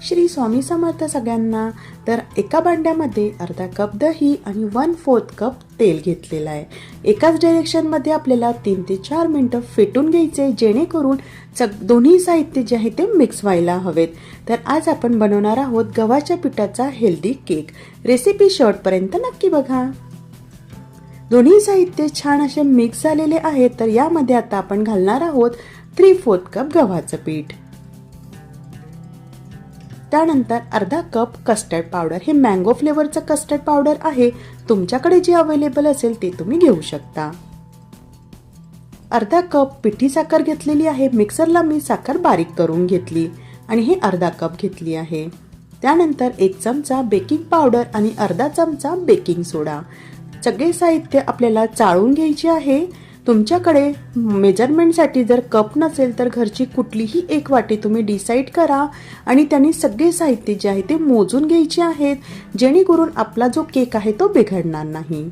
श्री स्वामी समर्थ सगळ्यांना। तर एका भांड्यामध्ये अर्धा कप दही आणि 1/4 कप तेल घेतलेलं आहे। एकाच डायरेक्शनमध्ये आपल्याला 3 ते 4 मिनिटं फेटून घ्यायचे, जेणेकरून दोन्ही साहित्य जे आहे ते मिक्स व्हायला हवेत। तर आज आपण बनवणार आहोत गव्हाच्या पिठाचा हेल्दी केक। रेसिपी शेवटपर्यंत नक्की बघा। दोन्ही साहित्य छान असे मिक्स झालेले आहेत। तर यामध्ये आता आपण घालणार आहोत 3/4 कप गव्हाचं पीठ। त्यानंतर अर्धा कप कस्टर्ड पावडर, हे मँगो फ्लेवरचं कस्टर्ड पावडर आहे, तुमच्याकडे जे अवेलेबल असेल ते तुम्ही घेऊ शकता। अर्धा कप पिठी साखर घेतलेली आहे, मिक्सरला मी साखर बारीक करून घेतली आणि हे अर्धा कप घेतली आहे। त्यानंतर 1 चमचा बेकिंग पावडर आणि अर्धा चमचा बेकिंग सोडा। सगळे साहित्य आपल्याला चाळून घ्यायचे आहे। तुमच्याकडे मेजरमेंटसाठी जर कप नसेल तर घरची कुठलीही एक वाटी तुम्ही डिसाईड करा आणि त्यांनी सगळे साहित्य जे आहे ते मोजून घ्यायचे आहेत, जेणेकरून आपला जो केक आहे तो बिघडणार नाही।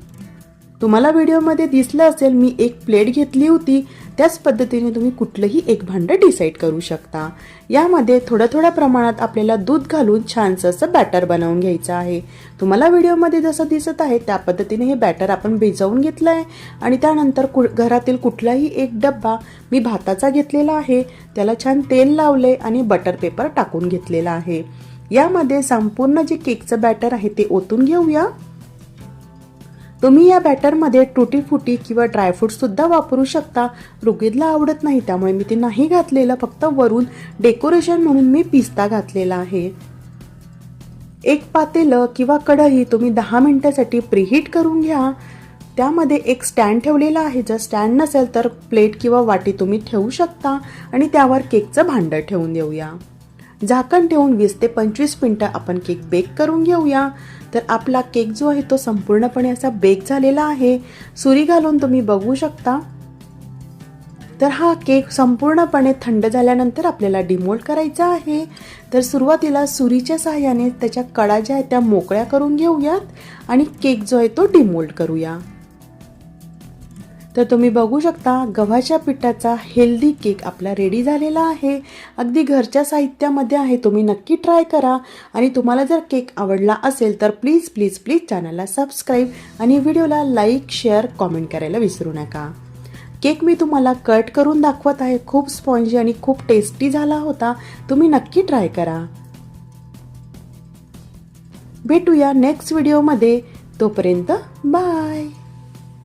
तुम्हाला व्हिडिओमध्ये दिसलं असेल मी एक प्लेट घेतली होती, त्याच पद्धतीने तुम्ही कुठलंही एक भांडं डिसाईड करू शकता। यामध्ये थोड्या प्रमाणात आपल्याला दूध घालून छानसं असं बॅटर बनवून घ्यायचं आहे। तुम्हाला व्हिडिओमध्ये जसं दिसत आहे त्या पद्धतीने हे बॅटर आपण भिजवून घेतलं आहे आणि त्यानंतर घरातील कुठलाही एक डब्बा मी भाताचा घेतलेला आहे, त्याला छान तेल लावले आणि बटर पेपर टाकून घेतलेला आहे। यामध्ये संपूर्ण जे केकचं बॅटर आहे ते ओतून घेऊया। तुम्ही या बॅटरमध्ये टुटी फुटी किंवा ड्रायफ्रूट सुद्धा वापरू शकता। रुगीदला आवडत नाही त्यामुळे मी ते नाही घातलेलं, फक्त वरून डेकोरेशन म्हणून मी पिस्ता घातलेला आहे। एक पातेलं किंवा कढई तुम्ही 10 मिनिटांसाठी प्रीहीट करून घ्या। त्यामध्ये एक स्टँड ठेवलेला आहे, जर स्टँड नसेल तर प्लेट किंवा वाटी तुम्ही ठेवू शकता आणि त्यावर केकचं भांडं ठेवून देऊया। झाकण ठेवून 20 ते 25 मिनिटं आपण केक बेक करून घेऊया। तर आपला केक जो आहे तो संपूर्णपणे असा बेक झालेला आहे, सुरी घालून तुम्ही बघू शकता। तर हा केक संपूर्णपणे थंड झाल्यानंतर आपल्याला डिमोल्ड करायचा आहे। तर सुरुवातीला सुरीच्या सहाय्याने त्याच्या कडा ज्या आहेत त्या मोकळ्या करून घेऊयात आणि केक जो आहे तो डिमोल्ड करूया। तर तुम्ही बघू शकता गव्हाच्या पिठाचा हेल्दी केक आपला रेडी झालेला आहे। अगदी घरच्या साहित्यामध्ये आहे, तुम्ही नक्की ट्राय करा आणि तुम्हाला जर केक आवडला असेल तर प्लीज प्लीज प्लीज चॅनलला सबस्क्राईब आणि व्हिडिओला लाईक शेअर कॉमेंट करायला विसरू नका। केक मी तुम्हाला कट करून दाखवत आहे, खूप स्पॉन्जी आणि खूप टेस्टी झाला होता, तुम्ही नक्की ट्राय करा। भेटूया नेक्स्ट व्हिडिओमध्ये, तोपर्यंत बाय।